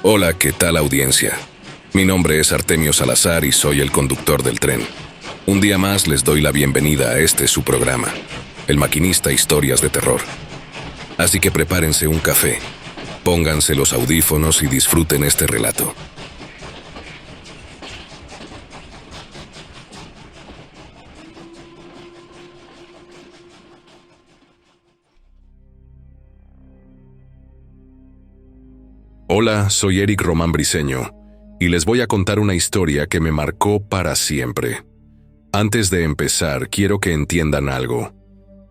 Hola, ¿qué tal audiencia? Mi nombre es Artemio Salazar y soy el conductor del tren. Un día más les doy la bienvenida a este su programa, El Maquinista Historias de Terror. Así que prepárense un café, pónganse los audífonos y disfruten este relato. Hola, soy Eric Román Briceño y les voy a contar una historia que me marcó para siempre. Antes de empezar, quiero que entiendan algo.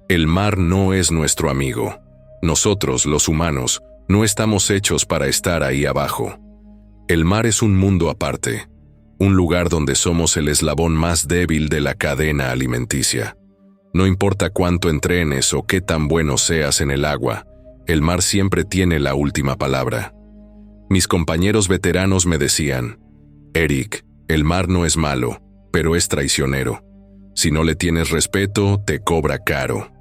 El mar no es nuestro amigo. Nosotros, los humanos, no estamos hechos para estar ahí abajo. El mar es un mundo aparte, un lugar donde somos el eslabón más débil de la cadena alimenticia. No importa cuánto entrenes o qué tan bueno seas en el agua, el mar siempre tiene la última palabra. Mis compañeros veteranos me decían, Eric, el mar no es malo, pero es traicionero. Si no le tienes respeto, te cobra caro.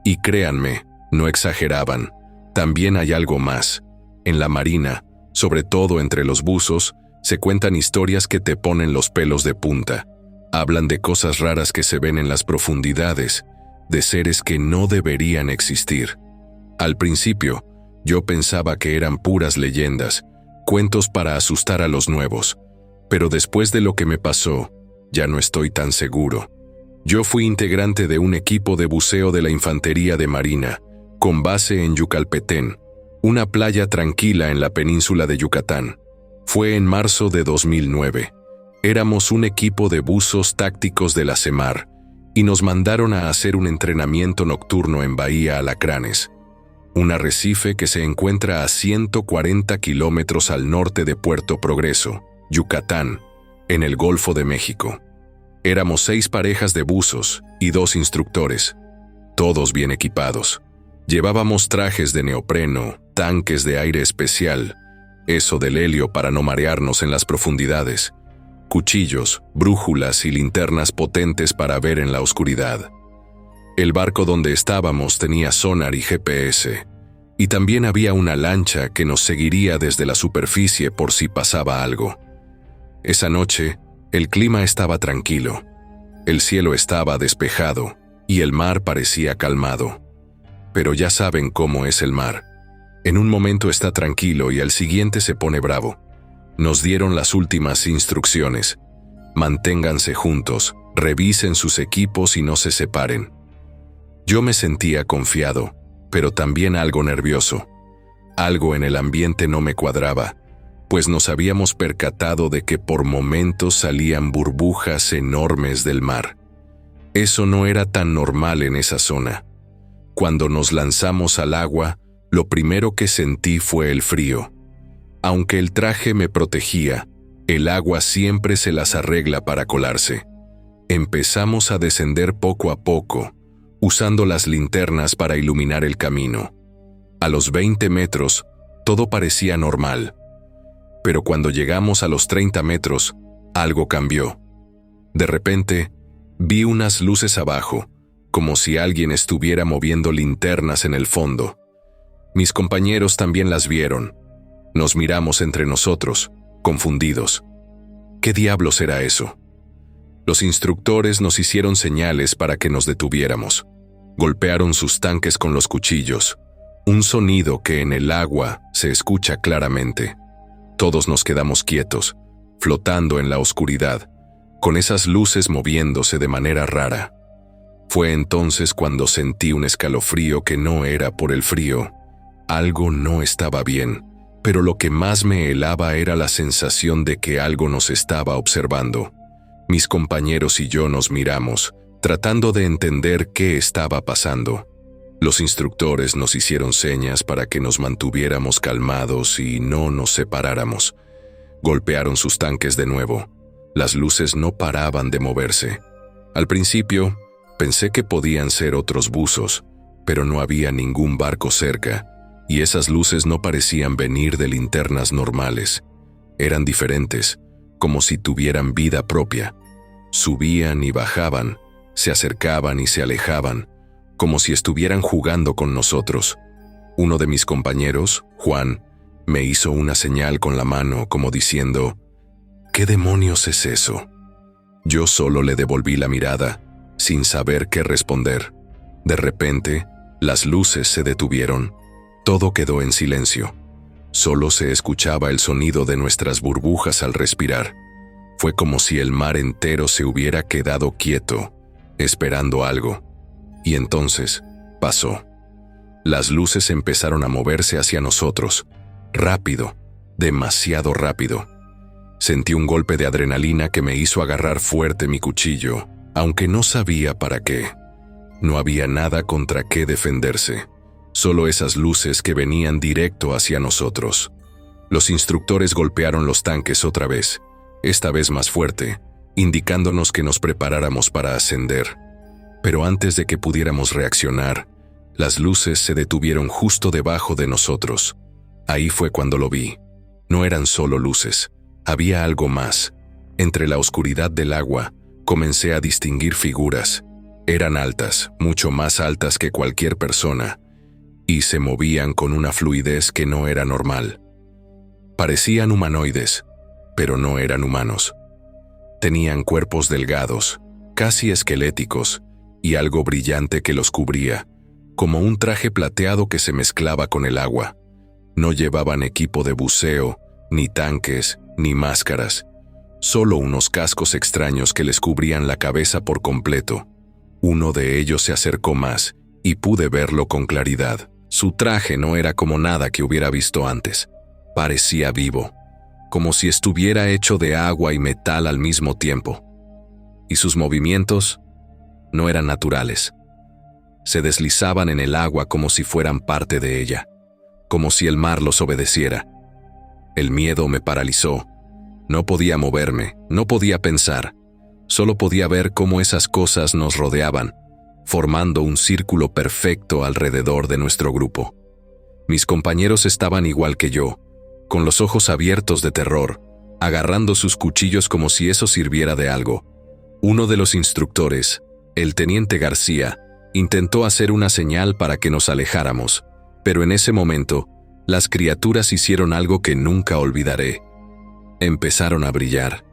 Y créanme, no exageraban. También hay algo más. En la marina, sobre todo entre los buzos, se cuentan historias que te ponen los pelos de punta. Hablan de cosas raras que se ven en las profundidades, de seres que no deberían existir. Al principio, yo pensaba que eran puras leyendas, cuentos para asustar a los nuevos, pero después de lo que me pasó, ya no estoy tan seguro. Yo fui integrante de un equipo de buceo de la Infantería de Marina, con base en Yucalpetén, una playa tranquila en la península de Yucatán. Fue en marzo de 2009. Éramos un equipo de buzos tácticos de la CEMAR, y nos mandaron a hacer un entrenamiento nocturno en Bahía Alacranes, un arrecife que se encuentra a 140 kilómetros al norte de Puerto Progreso, Yucatán, en el Golfo de México. Éramos 6 parejas de buzos y 2 instructores, todos bien equipados. Llevábamos trajes de neopreno, tanques de aire especial, eso del helio para no marearnos en las profundidades, cuchillos, brújulas y linternas potentes para ver en la oscuridad. El barco donde estábamos tenía sonar y GPS, y también había una lancha que nos seguiría desde la superficie por si pasaba algo. Esa noche, el clima estaba tranquilo, el cielo estaba despejado y el mar parecía calmado. Pero ya saben cómo es el mar. En un momento está tranquilo y al siguiente se pone bravo. Nos dieron las últimas instrucciones. Manténganse juntos, revisen sus equipos y no se separen. Yo me sentía confiado, pero también algo nervioso. Algo en el ambiente no me cuadraba, pues nos habíamos percatado de que por momentos salían burbujas enormes del mar. Eso no era tan normal en esa zona. Cuando nos lanzamos al agua, lo primero que sentí fue el frío. Aunque el traje me protegía, el agua siempre se las arregla para colarse. Empezamos a descender poco a poco, usando las linternas para iluminar el camino. A los 20 metros, todo parecía normal. Pero cuando llegamos a los 30 metros, algo cambió. De repente, vi unas luces abajo, como si alguien estuviera moviendo linternas en el fondo. Mis compañeros también las vieron. Nos miramos entre nosotros, confundidos. ¿Qué diablos era eso? Los instructores nos hicieron señales para que nos detuviéramos. Golpearon sus tanques con los cuchillos, un sonido que en el agua se escucha claramente. Todos nos quedamos quietos, flotando en la oscuridad, con esas luces moviéndose de manera rara. Fue entonces cuando sentí un escalofrío que no era por el frío. Algo no estaba bien, pero lo que más me helaba era la sensación de que algo nos estaba observando. Mis compañeros y yo nos miramos, tratando de entender qué estaba pasando. Los instructores nos hicieron señas para que nos mantuviéramos calmados y no nos separáramos. Golpearon sus tanques de nuevo. Las luces no paraban de moverse. Al principio, pensé que podían ser otros buzos, pero no había ningún barco cerca, y esas luces no parecían venir de linternas normales. Eran diferentes, como si tuvieran vida propia. Subían y bajaban, se acercaban y se alejaban, como si estuvieran jugando con nosotros. Uno de mis compañeros, Juan, Me hizo una señal con la mano como diciendo, ¿qué demonios es eso? Yo solo le devolví la mirada, sin saber qué responder. De repente, las luces se detuvieron. Todo quedó en silencio. Solo se escuchaba el sonido de nuestras burbujas al respirar. Fue como si el mar entero se hubiera quedado quieto, esperando algo. Y entonces, pasó. Las luces empezaron a moverse hacia nosotros. Rápido, demasiado rápido. Sentí un golpe de adrenalina que me hizo agarrar fuerte mi cuchillo, aunque no sabía para qué. No había nada contra qué defenderse, solo esas luces que venían directo hacia nosotros. Los instructores golpearon los tanques otra vez, esta vez más fuerte, indicándonos que nos preparáramos para ascender. Pero antes de que pudiéramos reaccionar, las luces se detuvieron justo debajo de nosotros. Ahí fue cuando lo vi. No eran solo luces, había algo más. Entre la oscuridad del agua, comencé a distinguir figuras. Eran altas, mucho más altas que cualquier persona, y se movían con una fluidez que no era normal. Parecían humanoides, pero no eran humanos. Tenían cuerpos delgados, casi esqueléticos, y algo brillante que los cubría, como un traje plateado que se mezclaba con el agua. No llevaban equipo de buceo, ni tanques, ni máscaras, solo unos cascos extraños que les cubrían la cabeza por completo. Uno de ellos se acercó más, y pude verlo con claridad. Su traje no era como nada que hubiera visto antes. Parecía vivo, como si estuviera hecho de agua y metal al mismo tiempo. Y sus movimientos no eran naturales. Se deslizaban en el agua como si fueran parte de ella, como si el mar los obedeciera. El miedo me paralizó. No podía moverme, no podía pensar. Solo podía ver cómo esas cosas nos rodeaban, formando un círculo perfecto alrededor de nuestro grupo. Mis compañeros estaban igual que yo, con los ojos abiertos de terror, agarrando sus cuchillos como si eso sirviera de algo. Uno de los instructores, el teniente García, intentó hacer una señal para que nos alejáramos, pero en ese momento, las criaturas hicieron algo que nunca olvidaré. Empezaron a brillar.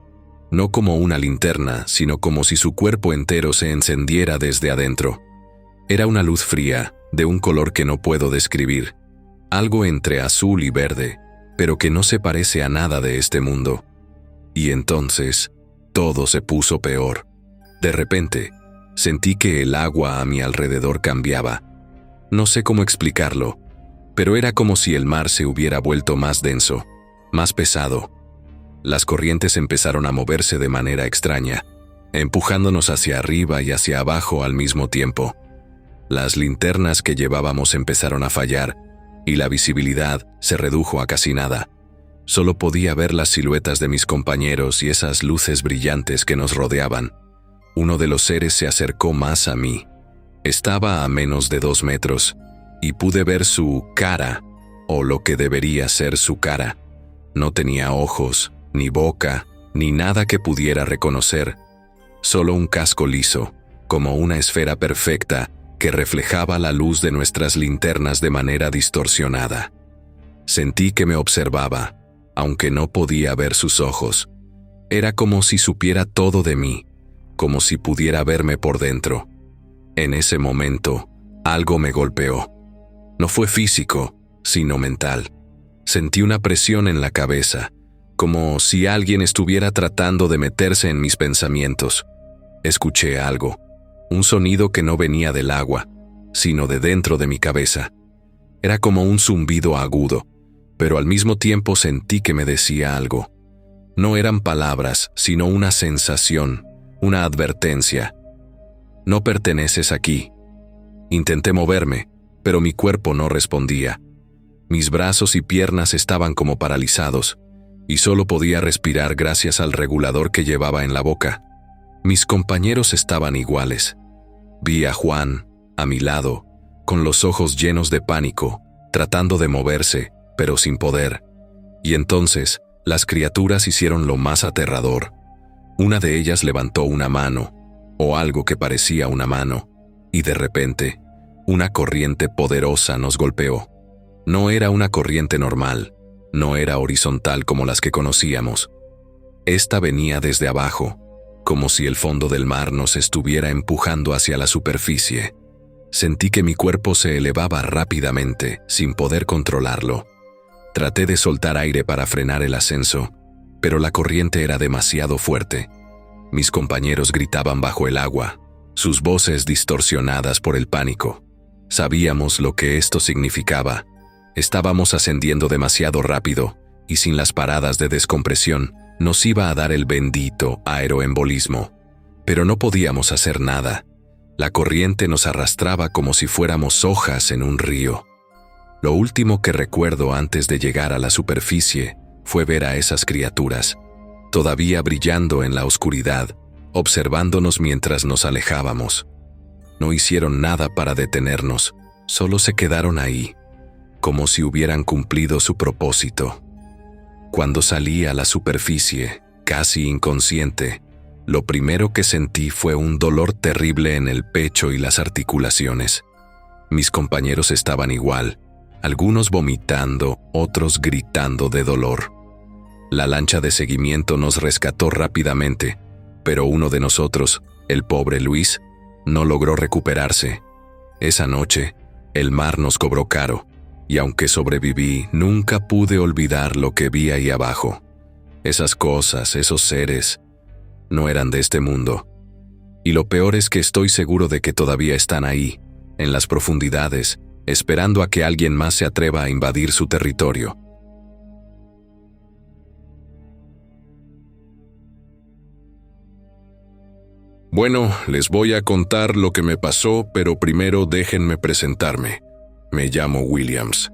No como una linterna, sino como si su cuerpo entero se encendiera desde adentro. Era una luz fría, de un color que no puedo describir, algo entre azul y verde, pero que no se parece a nada de este mundo. Y entonces, todo se puso peor. De repente, sentí que el agua a mi alrededor cambiaba. No sé cómo explicarlo, pero era como si el mar se hubiera vuelto más denso, más pesado. Las corrientes empezaron a moverse de manera extraña, empujándonos hacia arriba y hacia abajo al mismo tiempo. Las linternas que llevábamos empezaron a fallar, y la visibilidad se redujo a casi nada. Solo podía ver las siluetas de mis compañeros y esas luces brillantes que nos rodeaban. Uno de los seres se acercó más a mí. Estaba a menos de 2 metros, y pude ver su cara, o lo que debería ser su cara. No tenía ojos, ni boca, ni nada que pudiera reconocer. Solo un casco liso, como una esfera perfecta, que reflejaba la luz de nuestras linternas de manera distorsionada. Sentí que me observaba, aunque no podía ver sus ojos. Era como si supiera todo de mí, como si pudiera verme por dentro. En ese momento, algo me golpeó. No fue físico, sino mental. Sentí una presión en la cabeza, como si alguien estuviera tratando de meterse en mis pensamientos. Escuché algo, un sonido que no venía del agua, sino de dentro de mi cabeza. Era como un zumbido agudo, pero al mismo tiempo sentí que me decía algo. No eran palabras, sino una sensación, una advertencia. No perteneces aquí. Intenté moverme, pero mi cuerpo no respondía. Mis brazos y piernas estaban como paralizados, y solo podía respirar gracias al regulador que llevaba en la boca. Mis compañeros estaban iguales. Vi a Juan, a mi lado, con los ojos llenos de pánico, tratando de moverse, pero sin poder. Y entonces, las criaturas hicieron lo más aterrador. Una de ellas levantó una mano, o algo que parecía una mano, y de repente, una corriente poderosa nos golpeó. No era una corriente normal, No era horizontal como las que conocíamos. Esta venía desde abajo, como si el fondo del mar nos estuviera empujando hacia la superficie. Sentí que mi cuerpo se elevaba rápidamente, sin poder controlarlo. Traté de soltar aire para frenar el ascenso, pero la corriente era demasiado fuerte. Mis compañeros gritaban bajo el agua, sus voces distorsionadas por el pánico. Sabíamos lo que esto significaba. Estábamos ascendiendo demasiado rápido, y sin las paradas de descompresión, nos iba a dar el bendito aeroembolismo. Pero no podíamos hacer nada. La corriente nos arrastraba como si fuéramos hojas en un río. Lo último que recuerdo antes de llegar a la superficie fue ver a esas criaturas, todavía brillando en la oscuridad, observándonos mientras nos alejábamos. No hicieron nada para detenernos, solo se quedaron ahí, como si hubieran cumplido su propósito. Cuando salí a la superficie, casi inconsciente, lo primero que sentí fue un dolor terrible en el pecho y las articulaciones. Mis compañeros estaban igual, algunos vomitando, otros gritando de dolor. La lancha de seguimiento nos rescató rápidamente, pero uno de nosotros, el pobre Luis, no logró recuperarse. Esa noche, el mar nos cobró caro, y aunque sobreviví, nunca pude olvidar lo que vi ahí abajo. Esas cosas, esos seres, no eran de este mundo. Y lo peor es que estoy seguro de que todavía están ahí, en las profundidades, esperando a que alguien más se atreva a invadir su territorio. Bueno, les voy a contar lo que me pasó, pero primero déjenme presentarme. Me llamo Williams.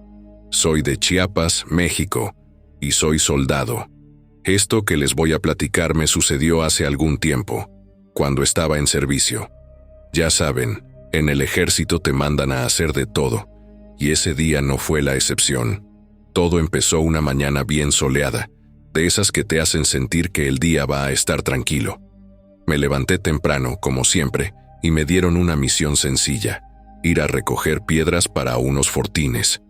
Soy de Chiapas, México, y soy soldado. Esto que les voy a platicar me sucedió hace algún tiempo, cuando estaba en servicio. Ya saben, en el ejército te mandan a hacer de todo, y ese día no fue la excepción. Todo empezó una mañana bien soleada, de esas que te hacen sentir que el día va a estar tranquilo. Me levanté temprano, como siempre, y me dieron una misión sencilla: ir a recoger piedras para unos fortines.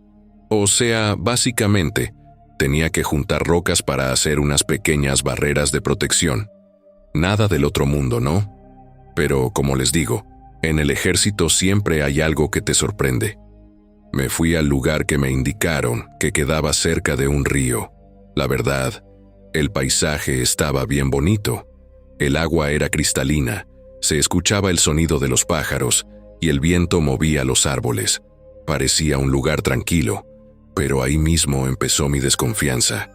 O sea, básicamente, tenía que juntar rocas para hacer unas pequeñas barreras de protección. Nada del otro mundo, ¿no? Pero, como les digo, en el ejército siempre hay algo que te sorprende. Me fui al lugar que me indicaron, que quedaba cerca de un río. La verdad, el paisaje estaba bien bonito. El agua era cristalina, se escuchaba el sonido de los pájaros y el viento movía los árboles. Parecía un lugar tranquilo, pero ahí mismo empezó mi desconfianza.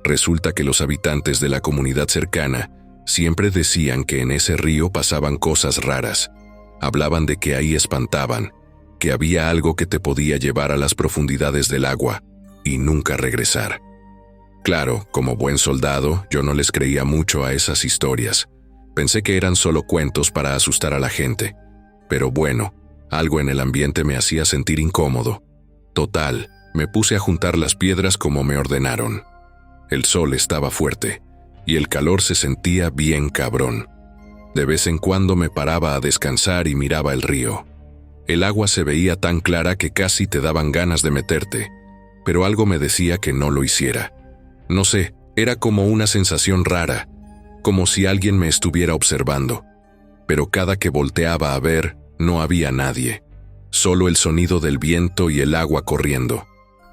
Resulta que los habitantes de la comunidad cercana siempre decían que en ese río pasaban cosas raras. Hablaban de que ahí espantaban, que había algo que te podía llevar a las profundidades del agua y nunca regresar. Claro, como buen soldado, yo no les creía mucho a esas historias. Pensé que eran solo cuentos para asustar a la gente. Pero bueno, algo en el ambiente me hacía sentir incómodo. Total, me puse a juntar las piedras como me ordenaron. El sol estaba fuerte, y el calor se sentía bien cabrón. De vez en cuando me paraba a descansar y miraba el río. El agua se veía tan clara que casi te daban ganas de meterte, pero algo me decía que no lo hiciera. No sé, era como una sensación rara, como si alguien me estuviera observando. Pero cada que volteaba a ver, no había nadie. Solo el sonido del viento y el agua corriendo.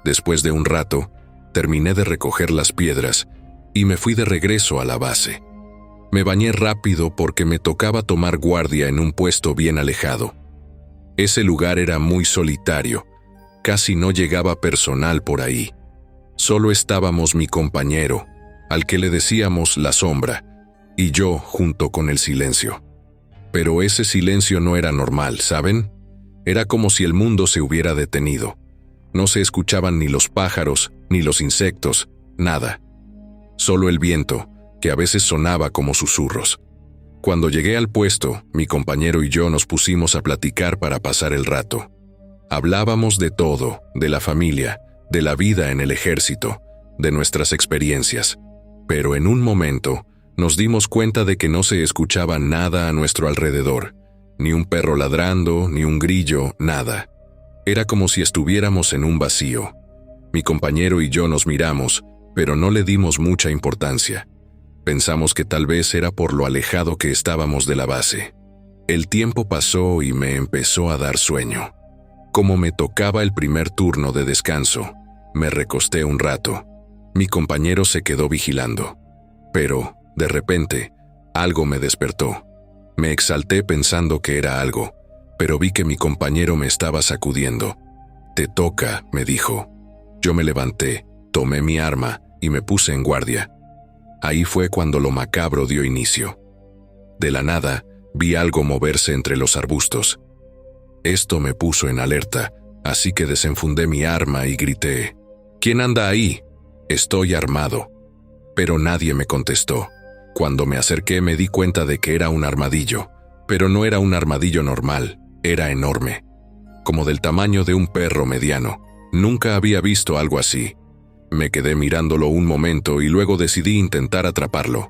Después de un rato, terminé de recoger las piedras y me fui de regreso a la base. Me bañé rápido porque me tocaba tomar guardia en un puesto bien alejado. Ese lugar era muy solitario, casi no llegaba personal por ahí. Solo estábamos mi compañero, al que le decíamos la sombra, y yo junto con el silencio. Pero ese silencio no era normal, ¿saben? Era como si el mundo se hubiera detenido. No se escuchaban ni los pájaros, ni los insectos, nada. Solo el viento, que a veces sonaba como susurros. Cuando llegué al puesto, mi compañero y yo nos pusimos a platicar para pasar el rato. Hablábamos de todo, de la familia, de la vida en el ejército, de nuestras experiencias. Pero en un momento, nos dimos cuenta de que no se escuchaba nada a nuestro alrededor. Ni un perro ladrando, ni un grillo, nada. Era como si estuviéramos en un vacío. Mi compañero y yo nos miramos, pero no le dimos mucha importancia. Pensamos que tal vez era por lo alejado que estábamos de la base. El tiempo pasó y me empezó a dar sueño. Como me tocaba el primer turno de descanso, me recosté un rato. Mi compañero se quedó vigilando. Pero, de repente, algo me despertó. Me exalté pensando que era algo, pero vi que mi compañero me estaba sacudiendo. «Te toca», me dijo. Yo me levanté, tomé mi arma y me puse en guardia. Ahí fue cuando lo macabro dio inicio. De la nada, vi algo moverse entre los arbustos. Esto me puso en alerta, así que desenfundé mi arma y grité: «¿Quién anda ahí? Estoy armado». Pero nadie me contestó. Cuando me acerqué me di cuenta de que era un armadillo, pero no era un armadillo normal, era enorme, como del tamaño de un perro mediano. Nunca había visto algo así. Me quedé mirándolo un momento y luego decidí intentar atraparlo.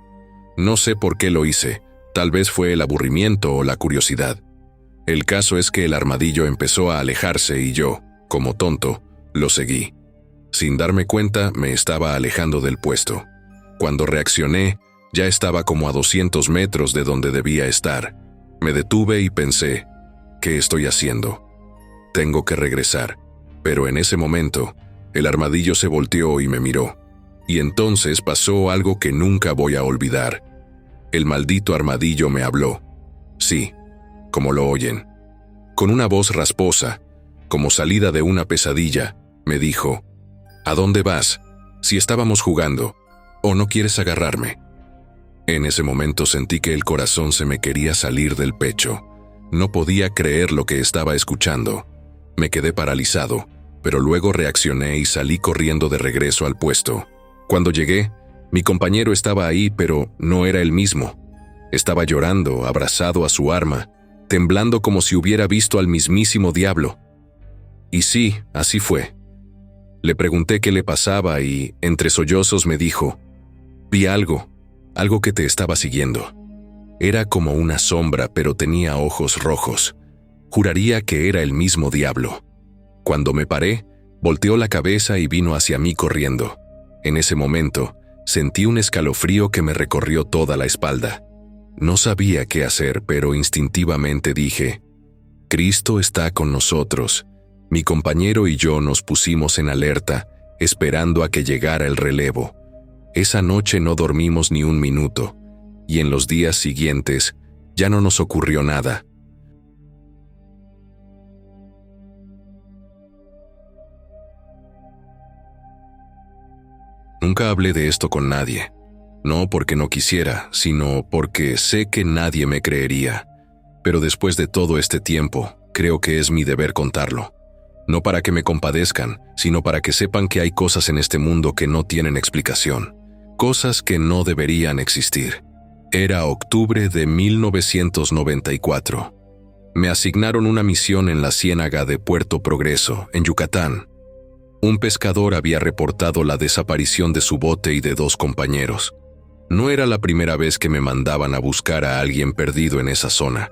No sé por qué lo hice, tal vez fue el aburrimiento o la curiosidad. El caso es que el armadillo empezó a alejarse y yo, como tonto, lo seguí. Sin darme cuenta, me estaba alejando del puesto. Cuando reaccioné, ya estaba como a 200 metros de donde debía estar. Me detuve y pensé: ¿qué estoy haciendo? Tengo que regresar. Pero en ese momento, el armadillo se volteó y me miró. Y entonces pasó algo que nunca voy a olvidar. El maldito armadillo me habló. Sí, como lo oyen. Con una voz rasposa, como salida de una pesadilla, me dijo: «¿A dónde vas? Si estábamos jugando. ¿O no quieres agarrarme?». En ese momento sentí que el corazón se me quería salir del pecho. No podía creer lo que estaba escuchando. Me quedé paralizado, pero luego reaccioné y salí corriendo de regreso al puesto. Cuando llegué, mi compañero estaba ahí, pero no era el mismo. Estaba llorando, abrazado a su arma, temblando como si hubiera visto al mismísimo diablo. Y sí, así fue. Le pregunté qué le pasaba y, entre sollozos, me dijo: «Vi algo que te estaba siguiendo. Era como una sombra, pero tenía ojos rojos. Juraría que era el mismo diablo». Cuando me paré, volteó la cabeza y vino hacia mí corriendo. En ese momento, sentí un escalofrío que me recorrió toda la espalda. No sabía qué hacer, pero instintivamente dije: «Cristo está con nosotros». Mi compañero y yo nos pusimos en alerta, esperando a que llegara el relevo. Esa noche no dormimos ni un minuto, y en los días siguientes ya no nos ocurrió nada. Nunca hablé de esto con nadie, no porque no quisiera, sino porque sé que nadie me creería. Pero después de todo este tiempo, creo que es mi deber contarlo. No para que me compadezcan, sino para que sepan que hay cosas en este mundo que no tienen explicación. Cosas que no deberían existir. Era octubre de 1994. Me asignaron una misión en la ciénaga de Puerto Progreso, en Yucatán. Un pescador había reportado la desaparición de su bote y de 2 compañeros. No era la primera vez que me mandaban a buscar a alguien perdido en esa zona,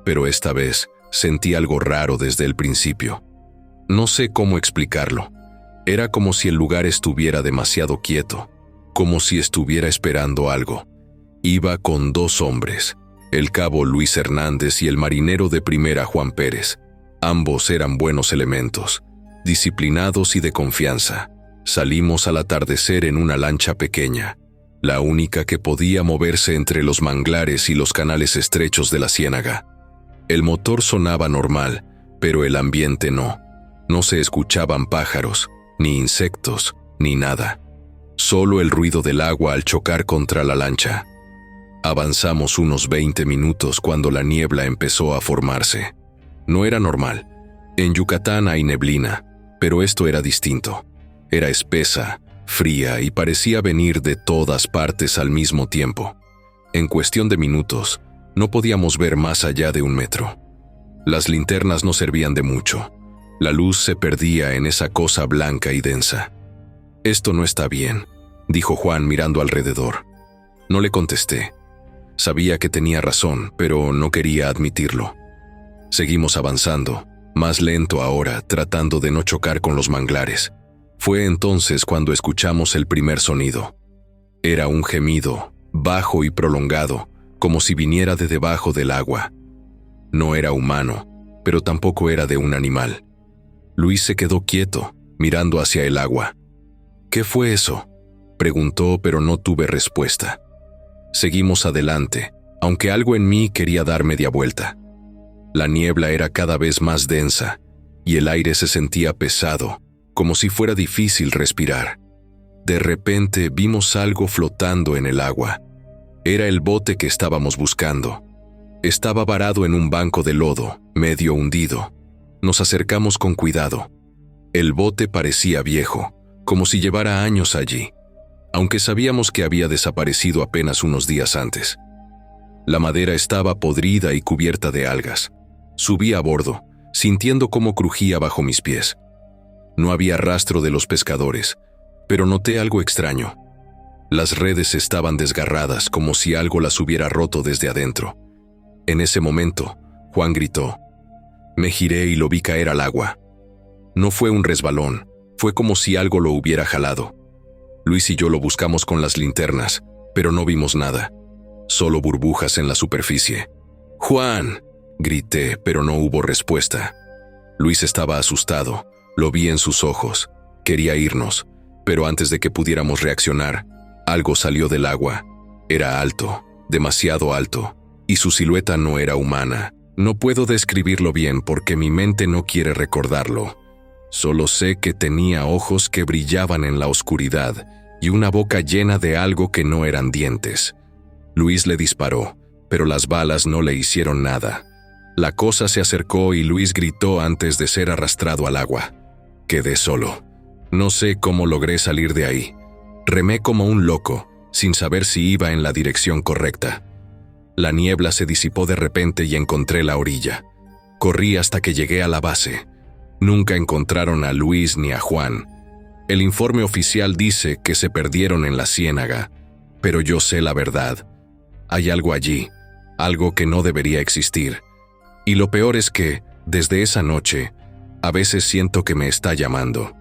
pero esta vez sentí algo raro desde el principio. No sé cómo explicarlo. Era como si el lugar estuviera demasiado quieto, como si estuviera esperando algo. Iba con 2 hombres, el cabo Luis Hernández y el marinero de primera Juan Pérez. Ambos eran buenos elementos, disciplinados y de confianza. Salimos al atardecer en una lancha pequeña, la única que podía moverse entre los manglares y los canales estrechos de la ciénaga. El motor sonaba normal, pero el ambiente no. No se escuchaban pájaros, ni insectos, ni nada. Solo el ruido del agua al chocar contra la lancha. Avanzamos unos 20 minutos cuando la niebla empezó a formarse. No era normal. En Yucatán hay neblina, pero esto era distinto. Era espesa, fría y parecía venir de todas partes al mismo tiempo. En cuestión de minutos, no podíamos ver más allá de 1 metro. Las linternas no servían de mucho. La luz se perdía en esa cosa blanca y densa. «Esto no está bien», dijo Juan mirando alrededor. No le contesté. Sabía que tenía razón, pero no quería admitirlo. Seguimos avanzando, más lento ahora, tratando de no chocar con los manglares. Fue entonces cuando escuchamos el primer sonido. Era un gemido, bajo y prolongado, como si viniera de debajo del agua. No era humano, pero tampoco era de un animal. Luis se quedó quieto, mirando hacia el agua. ¿Qué fue eso?, preguntó, pero no tuve respuesta. Seguimos adelante, aunque algo en mí quería dar media vuelta. La niebla era cada vez más densa, y el aire se sentía pesado, como si fuera difícil respirar. De repente vimos algo flotando en el agua. Era el bote que estábamos buscando. Estaba varado en un banco de lodo, medio hundido. Nos acercamos con cuidado. El bote parecía viejo, como si llevara años allí, aunque sabíamos que había desaparecido apenas unos días antes. La madera estaba podrida y cubierta de algas. Subí a bordo, sintiendo cómo crujía bajo mis pies. No había rastro de los pescadores, pero noté algo extraño. Las redes estaban desgarradas, como si algo las hubiera roto desde adentro. En ese momento, Juan gritó. Me giré y lo vi caer al agua. No fue un resbalón, fue como si algo lo hubiera jalado. Luis y yo lo buscamos con las linternas, pero no vimos nada. Solo burbujas en la superficie. ¡Juan!, grité, pero no hubo respuesta. Luis estaba asustado, lo vi en sus ojos. Quería irnos, pero antes de que pudiéramos reaccionar, algo salió del agua. Era alto, demasiado alto, y su silueta no era humana. No puedo describirlo bien porque mi mente no quiere recordarlo. Solo sé que tenía ojos que brillaban en la oscuridad y una boca llena de algo que no eran dientes. Luis le disparó, pero las balas no le hicieron nada. La cosa se acercó y Luis gritó antes de ser arrastrado al agua. Quedé solo. No sé cómo logré salir de ahí. Remé como un loco, sin saber si iba en la dirección correcta. La niebla se disipó de repente y encontré la orilla. Corrí hasta que llegué a la base. Nunca encontraron a Luis ni a Juan. El informe oficial dice que se perdieron en la ciénaga, pero yo sé la verdad. Hay algo allí, algo que no debería existir. Y lo peor es que, desde esa noche, a veces siento que me está llamando.